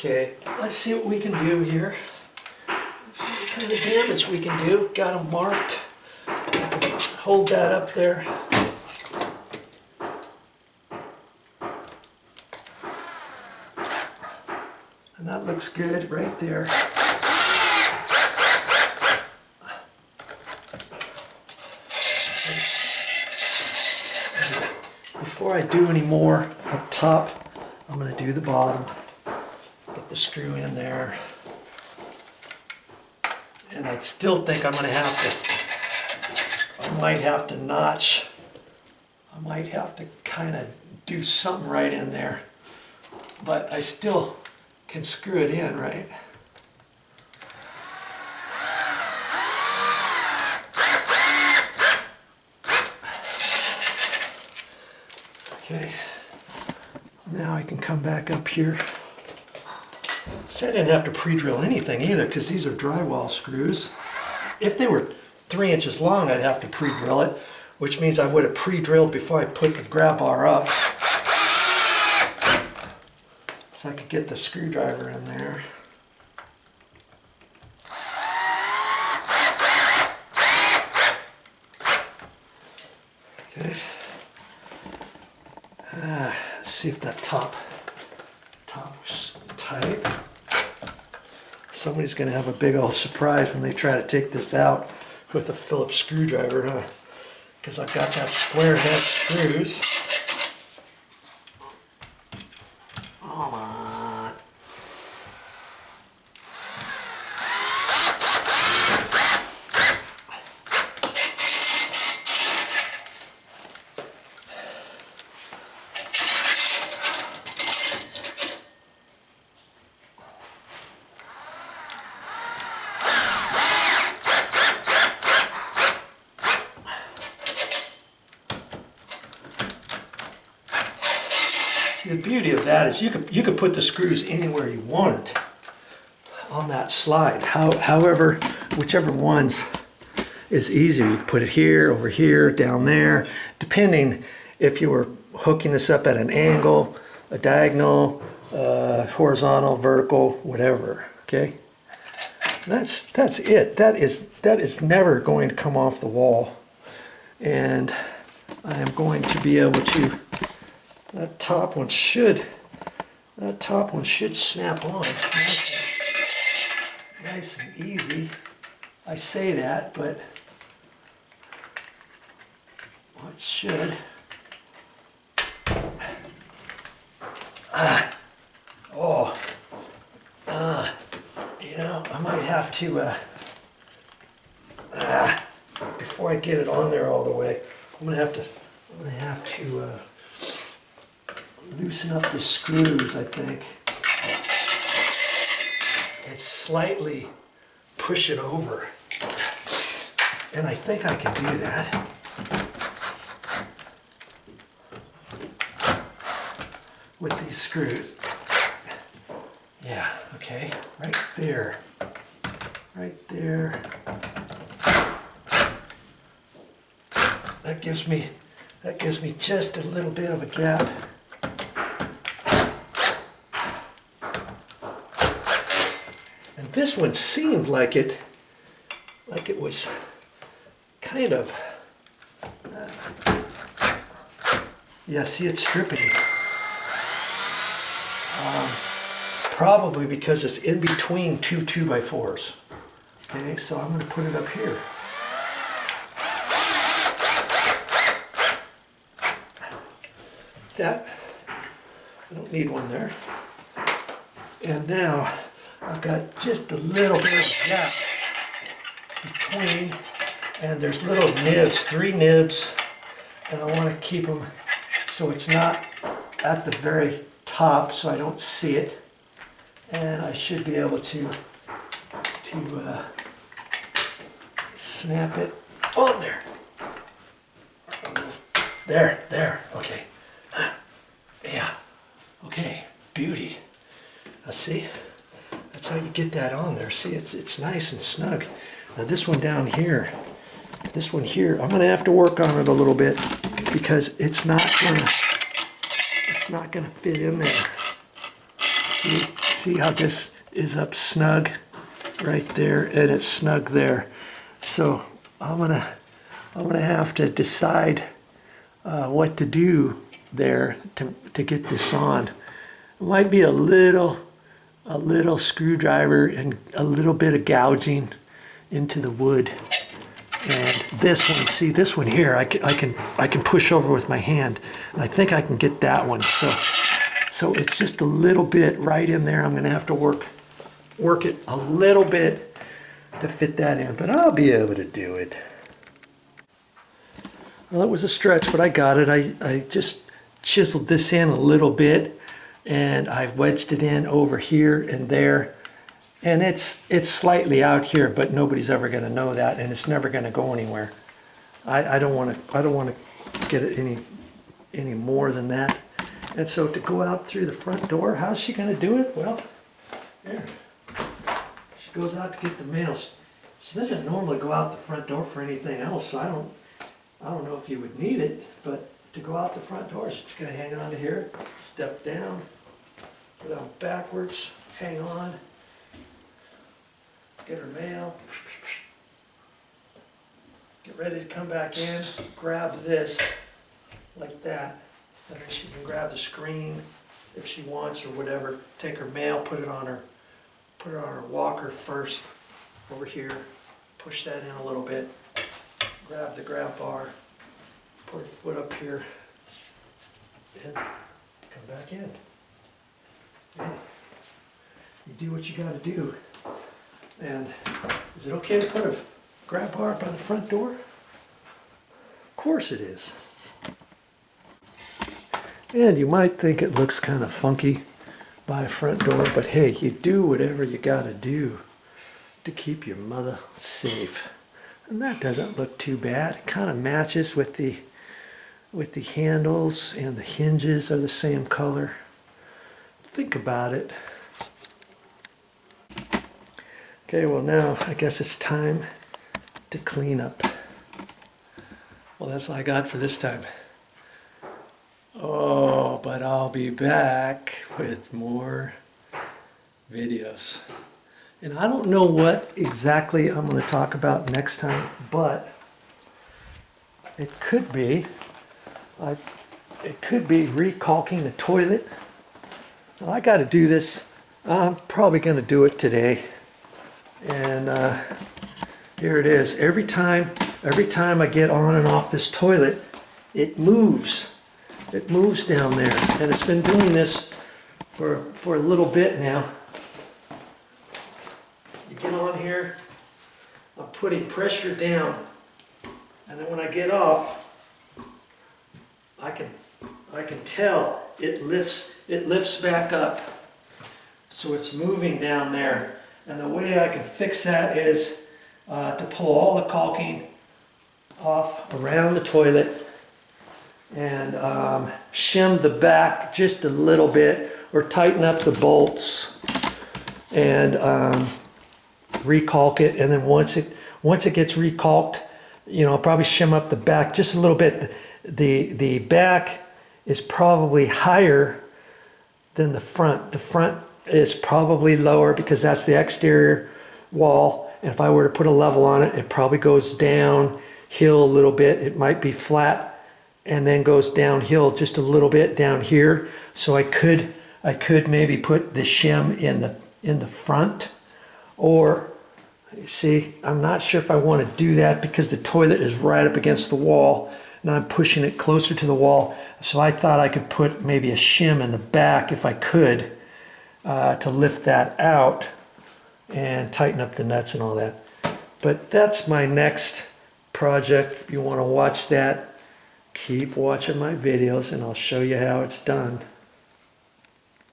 Okay, let's see what we can do here. Let's see what kind of damage we can do. Got them marked. Hold that up there. And that looks good right there. Before I do any more up top, I'm going to do the bottom. Get the screw in there. And I still think I'm going to have to, I might have to notch. I might have to kind of do something right in there. But I still can screw it in, right? Okay, now I can come back up here. So I didn't have to pre-drill anything either because these are drywall screws. If they were 3 inches long, I'd have to pre-drill it, which means I would have pre-drilled before I put the grab bar up. So I could get the screwdriver in there. Okay. Let's see if that top was tight. Somebody's going to have a big old surprise when they try to take this out with a Phillips screwdriver, huh? Because I've got that square head screws. Come on. The beauty of that is you could put the screws anywhere you wanted on that slide. However, whichever ones is easier. You can put it here, over here, down there, depending if you were hooking this up at an angle, a diagonal, horizontal, vertical, whatever. Okay, that's it. That is never going to come off the wall, and I am going to be able to. That top one should snap on nice and easy. I say that, but it should. You know, I might have to before I get it on there all the way. I'm gonna have to loosen up the screws, I think, and slightly push it over. And I think I can do that. With these screws. Yeah, okay, right there. Right there. That gives me just a little bit of a gap. This one seemed like it was kind of, yeah, see it's stripping. Probably because it's in between two 2x4s. Okay, so I'm going to put it up here. That, I don't need one there. And now, I've got just a little bit of a gap between, and there's little nibs, 3 nibs, and I want to keep them so it's not at the very top so I don't see it, and I should be able to snap it on there. There, okay. Yeah, okay, beauty. Let's see. That's how you get that on there. See, it's nice and snug. Now this one down here, I'm gonna have to work on it a little bit because it's not gonna fit in there. See, See how this is up snug right there, and it's snug there. So I'm gonna have to decide what to do there to get this on. It might be a little screwdriver and a little bit of gouging into the wood. And this one, see this one here, I can push over with my hand, and I think I can get that one. So it's just a little bit right in there. I'm gonna have to work it a little bit to fit that in, but I'll be able to do it. Well, it was a stretch, but I got it. I just chiseled this in a little bit, and I wedged it in over here and there. And it's slightly out here, but nobody's ever going to know that, and it's never going to go anywhere. I don't want to get it any more than that. And so to go out through the front door, how's she going to do it? Well, there. She goes out to get the mail. She doesn't normally go out the front door for anything else, so I don't know if you would need it, but to go out the front door, she's going to hang on to here, step down, go down backwards, hang on. Get her mail, get ready to come back in, grab this like that, and then she can grab the screen if she wants or whatever. Take her mail, put it on her walker first over here, push that in a little bit, grab the grab bar, put her foot up here, and come back in. Yeah. You do what you got to do. And is it okay to put a grab bar by the front door? Of course it is. And you might think it looks kind of funky by a front door, but hey, you do whatever you gotta do to keep your mother safe. And that doesn't look too bad. It kind of matches with the handles, and the hinges are the same color. Think about it. Okay, well now I guess it's time to clean up. Well, that's all I got for this time. Oh, but I'll be back with more videos. And I don't know what exactly I'm going to talk about next time, but it could be recalking the toilet. Now, I got to do this. I'm probably going to do it today. And here it is. Every time I get on and off this toilet, it moves. It moves down there, and it's been doing this for a little bit now. You get on here, I'm putting pressure down, and then when I get off, I can tell it lifts back up. So it's moving down there. And the way I can fix that is to pull all the caulking off around the toilet and shim the back just a little bit, or tighten up the bolts and recalk it. And then once it gets recalked, you know, I'll probably shim up the back just a little bit. The back is probably higher than the front. The front is probably lower because that's the exterior wall. And if I were to put a level on it, it probably goes downhill a little bit. It might be flat and then goes downhill just a little bit down here. So I could maybe put the shim in the front, or see, I'm not sure if I want to do that because the toilet is right up against the wall and I'm pushing it closer to the wall. So I thought I could put maybe a shim in the back if I could, to lift that out and tighten up the nuts and all that. But that's my next project. If you want to watch that, keep watching my videos and I'll show you how it's done.